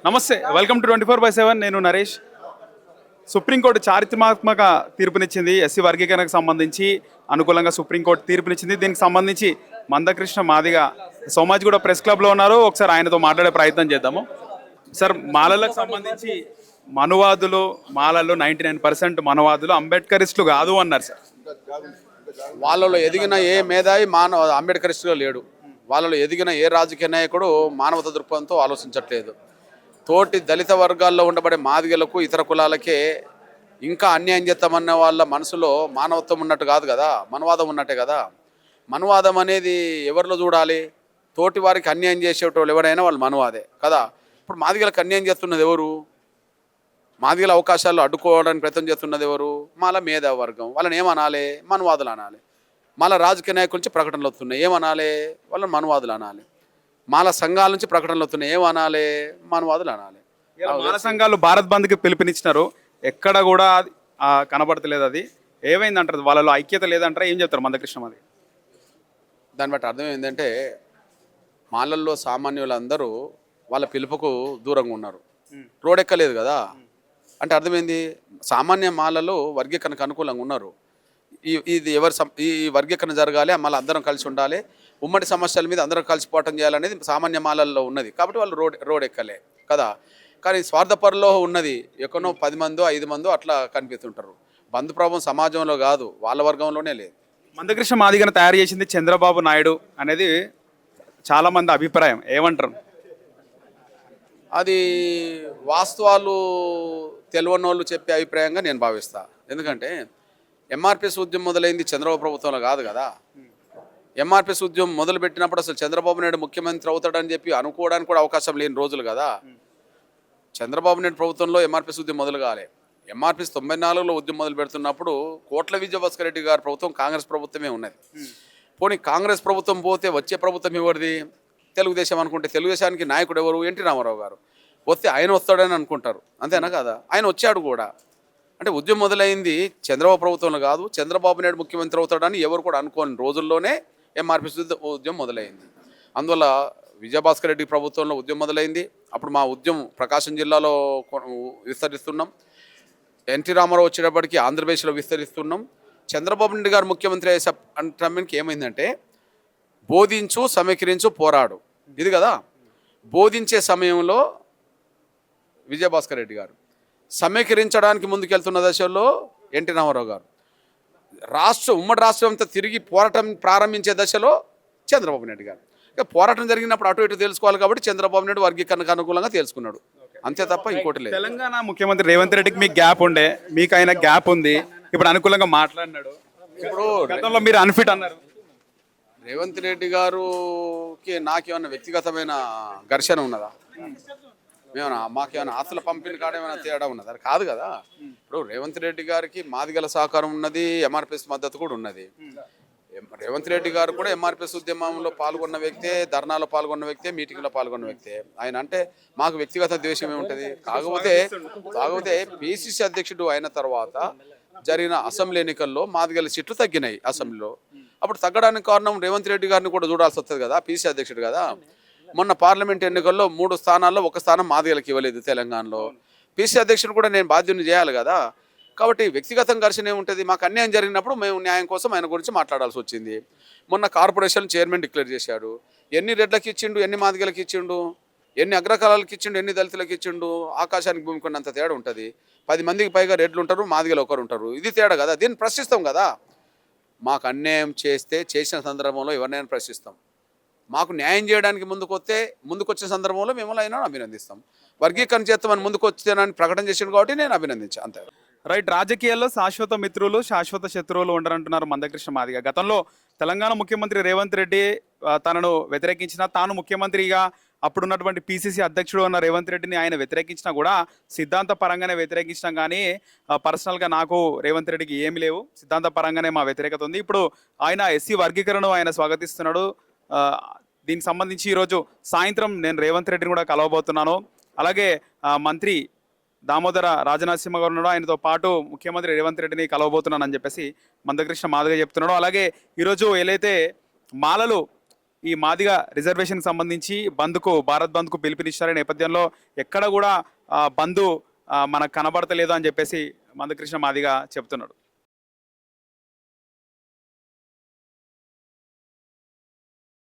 నమస్తే, welcome to 24/7. నేను Naresh. Supreme court చారిత్రాత్మక తీర్పునిచ్చింది. ఎస్సీ వర్గీకరణకు సంబంధించి అనుకూలంగా సుప్రీంకోర్టు తీర్పునిచ్చింది. దీనికి సంబంధించి మందకృష్ణ మాదిగ సోమాజ్ కూడా ప్రెస్ క్లబ్లో ఉన్నారు. ఒకసారి ఆయనతో మాట్లాడే ప్రయత్నం చేద్దాము. సార్, మాలలకు సంబంధించి మాలలు 99% మనవాదులు అంబేద్కరిస్టులు కాదు అన్నారు సార్. వాళ్ళలో ఎదిగిన ఏ మేధావి అంబేద్కరిస్టుగా లేడు. వాళ్ళలో ఎదిగిన ఏ రాజకీయ నాయకుడు మానవత దృక్పథంతో ఆలోచించట్లేదు. తోటి దళిత వర్గాల్లో ఉండబడే మాదిగలకు ఇతర కులాలకే ఇంకా అన్యాయం చేస్తామన్న వాళ్ళ మనసులో మానవత్వం ఉన్నట్టు కాదు కదా, మనవాదం ఉన్నట్టే కదా. మనవాదం అనేది ఎవరిలో చూడాలి? తోటి వారికి అన్యాయం చేసేటోళ్ళు ఎవరైనా వాళ్ళు మనవాదే కదా. ఇప్పుడు మాదిగలకు అన్యాయం చేస్తున్నది ఎవరు? మాదిగల అవకాశాలు అడ్డుకోవడానికి ప్రయత్నం చేస్తున్నది ఎవరు? మాల మేధావి వర్గం. వాళ్ళని ఏమనాలి? మనవాదులు అనాలి. మాల రాజకీయ నాయకుల నుంచి ప్రకటనలు వస్తున్నాయి, ఏమనాలి? వాళ్ళని మనవాదులు అనాలి. మాల సంఘాల నుంచి ప్రకటనలు వస్తున్నాయి, ఏమనాలి? మనవాదులు అనాలి. మాల సంఘాలు భారత్ బంద్కి పిలుపునిచ్చినారు, ఎక్కడ కూడా కనబడతలేదు. అది ఏమైందంటారు? వాళ్ళలో ఐక్యత లేదంటారా? ఏం చెప్తారు మందకృష్ణ మాది? దాన్ని బట్టి అర్థం ఏంటంటే మాలల్లో సామాన్యులందరూ వాళ్ళ పిలుపుకు దూరంగా ఉన్నారు. రోడ్ ఎక్కలేదు కదా అంటే అర్థమైంది. సామాన్య మాలలు వర్గీకరణకు అనుకూలంగా ఉన్నారు. ఇది ఈ వర్గీకరణ జరగాలి, మళ్ళీ అందరం కలిసి ఉండాలి, ఉమ్మడి సమస్యల మీద అందరం కలిసిపోవటం చేయాలనేది సామాన్య మాలల్లో ఉన్నది. కాబట్టి వాళ్ళు రోడ్ ఎక్కలే కదా. కానీ స్వార్థపరులో ఉన్నది ఎక్కడో 10 మందో 5 మందో అట్లా కనిపిస్తుంటారు. బంధు ప్రభావం సమాజంలో కాదు, వాళ్ళ వర్గంలోనే లేదు. మందకృష్ణ మాదిగను తయారు చేసింది చంద్రబాబు నాయుడు అనేది చాలామంది అభిప్రాయం, ఏమంటారు? అది వాస్తవాలు తెలియని వాళ్ళు చెప్పే అభిప్రాయంగా నేను భావిస్తా. ఎందుకంటే ఎంఆర్పిఎస్ ఉద్యమం మొదలైంది చంద్రబాబు ప్రభుత్వంలో కాదు కదా. ఎంఆర్పిఎస్ ఉద్యమం మొదలుపెట్టినప్పుడు అసలు చంద్రబాబు నాయుడు ముఖ్యమంత్రి అవుతాడని చెప్పి అనుకోవడానికి కూడా అవకాశం లేని రోజులు కదా. చంద్రబాబు నాయుడు ప్రభుత్వంలో ఎంఆర్పిఎస్ ఉద్యమం మొదలు కాలే. ఎంఆర్పిఎస్ 94లో ఉద్యమం మొదలు పెడుతున్నప్పుడు కోట్ల విజయభాస్కర్ రెడ్డి గారి ప్రభుత్వం కాంగ్రెస్ ప్రభుత్వమే ఉన్నది. పోనీ కాంగ్రెస్ ప్రభుత్వం పోతే వచ్చే ప్రభుత్వం ఎవరిది? తెలుగుదేశం అనుకుంటే తెలుగుదేశానికి నాయకుడు ఎవరు? ఎన్టీ రామారావు గారు. వస్తే ఆయన వస్తాడని అనుకుంటారు, అంతేనా కదా. ఆయన వచ్చాడు కూడా. అంటే ఉద్యమం మొదలైంది చంద్రబాబు ప్రభుత్వంలో కాదు, చంద్రబాబు నాయుడు ముఖ్యమంత్రి అవుతాడని ఎవరు కూడా అనుకోని రోజుల్లోనే ఎంఆర్పిఎస్ ఉద్యమం మొదలైంది. అందువల్ల విజయభాస్కర్ రెడ్డి ప్రభుత్వంలో ఉద్యమం మొదలైంది. అప్పుడు మా ఉద్యమం ప్రకాశం జిల్లాలో విస్తరిస్తున్నాం. ఎన్టీ రామారావు వచ్చేటప్పటికి ఆంధ్రప్రదేశ్లో విస్తరిస్తున్నాం. చంద్రబాబు నాయుడు గారు ముఖ్యమంత్రి అయ్యే అంటే ఏమైందంటే బోధించు, సమీకరించు, పోరాడు, ఇది కదా. బోధించే సమయంలో విజయభాస్కర్ రెడ్డి గారు, సమీకరించడానికి ముందుకెళ్తున్న దశలో ఎన్టీ రామారావు గారు, ఉమ్మడి రాష్ట్రం అంతా తిరిగి పోరాటం ప్రారంభించే దశలో చంద్రబాబు నాయుడు గారు. ఇక పోరాటం జరిగినప్పుడు అటు ఇటు తెలుసుకోవాలి కాబట్టి చంద్రబాబు నాయుడు వర్గీకరణకు అనుకూలంగా తెలుసుకున్నాడు, అంతే తప్ప ఇంకోటి లేదు. తెలంగాణ ముఖ్యమంత్రి రేవంత్ రెడ్డికి మీకు గ్యాప్ ఉండే, మీకు అయినా గ్యాప్ ఉంది, ఇప్పుడు అనుకూలంగా మాట్లాడినాడు. ఇప్పుడు గతంలో మీరు అన్ఫిట్ అన్నారు. రేవంత్ రెడ్డి గారుకి నాకేమన్నా వ్యక్తిగతమైన ఘర్షణ ఉన్నదా? మాకేమైనా ఆస్తుల పంపిణీ కాడ ఏమైనా తేడా ఉన్నదా? అది కాదు కదా. ఇప్పుడు రేవంత్ రెడ్డి గారికి మాదిగల సహకారం ఉన్నది, ఎంఆర్పిఎస్ మద్దతు కూడా ఉన్నది. రేవంత్ రెడ్డి గారు కూడా ఎంఆర్పిఎస్ ఉద్యమంలో పాల్గొన్న వ్యక్తే, ధర్నాలో పాల్గొన్న వ్యక్తే, మీటింగ్లో పాల్గొన్న వ్యక్తే. ఆయన అంటే మాకు వ్యక్తిగత ద్వేషం ఏముంటుంది? కాకపోతే పిసిసి అధ్యక్షుడు అయిన తర్వాత జరిగిన అసెంబ్లీ ఎన్నికల్లో మాదిగల సీట్లు తగ్గినాయి అసెంబ్లీలో. అప్పుడు తగ్గడానికి కారణం రేవంత్ రెడ్డి గారిని కూడా చూడాల్సి వస్తుంది కదా, పిసిసి అధ్యక్షుడు కదా. మొన్న పార్లమెంట్ ఎన్నికల్లో 3 స్థానాల్లో 1 స్థానం మాదిగలకి ఇవ్వలేదు తెలంగాణలో. పిసిసి అధ్యక్షుడు కూడా నేను బాధ్యుని చేయాలి కదా. కాబట్టి వ్యక్తిగతం ఘర్షణ ఏముంటుంది? మాకు అన్యాయం జరిగినప్పుడు మేము న్యాయం కోసం ఆయన గురించి మాట్లాడాల్సి వచ్చింది. మొన్న కార్పొరేషన్ చైర్మన్ డిక్లేర్ చేశాడు. ఎన్ని రెడ్లకి ఇచ్చిండు, ఎన్ని మాదిగలకి ఇచ్చిండు, ఎన్ని అగ్రకాలకు ఇచ్చిండు, ఎన్ని దళితులకు ఇచ్చిండు, ఆకాశానికి భూమికి ఉన్నంత తేడా ఉంటుంది. 10 మందికి పైగా రెడ్లు ఉంటారు, మాదిగలు ఒకరు ఉంటారు, ఇది తేడా కదా. దీన్ని ప్రశ్నిస్తాం కదా. మాకు అన్యాయం చేసిన సందర్భంలో ఎవరినైనా ప్రశ్నిస్తాం. మాకు న్యాయం చేయడానికి ముందుకొచ్చిన సందర్భంలో మిమ్మల్ని అయినా అభినందిస్తాం. వర్గీకరణ చేస్తామని ముందుకు వచ్చానని ప్రకటన చేసిండు కాబట్టి నేను అభినందించాను, అంతే. రైట్. రాజకీయాల్లో శాశ్వత మిత్రులు, శాశ్వత శత్రువులు ఉండరంటున్నారు మందకృష్ణ మాదిగ. గతంలో తెలంగాణ ముఖ్యమంత్రి రేవంత్ రెడ్డి తనను వ్యతిరేకించిన, తాను ముఖ్యమంత్రిగా అప్పుడున్నటువంటి పిసిసి అధ్యక్షుడు ఉన్న రేవంత్ రెడ్డిని ఆయన వ్యతిరేకించినా కూడా సిద్ధాంత పరంగానే వ్యతిరేకించినాం, కానీ పర్సనల్గా నాకు రేవంత్ రెడ్డికి ఏమి లేవు, సిద్ధాంత పరంగానే మా వ్యతిరేకత ఉంది. ఇప్పుడు ఆయన ఎస్సీ వర్గీకరణను ఆయన స్వాగతిస్తున్నాడు. దీనికి సంబంధించి ఈరోజు సాయంత్రం నేను రేవంత్ రెడ్డిని కూడా కలవబోతున్నాను. అలాగే మంత్రి దామోదర రాజనరసింహ గారు ఉన్నాడు, ఆయనతో పాటు ముఖ్యమంత్రి రేవంత్ రెడ్డిని కలవబోతున్నానని చెప్పేసి మందకృష్ణ మాదిగ చెప్తున్నాడు. అలాగే ఈరోజు ఏదైతే మాలలు ఈ మాదిగ రిజర్వేషన్ సంబంధించి బంద్కు భారత్ బంద్కు పిలుపునిచ్చారు. ఈ నేపథ్యంలో ఎక్కడ కూడా బంద్ మనకు కనబడతలేదు అని చెప్పేసి మందకృష్ణ మాదిగ చెప్తున్నాడు.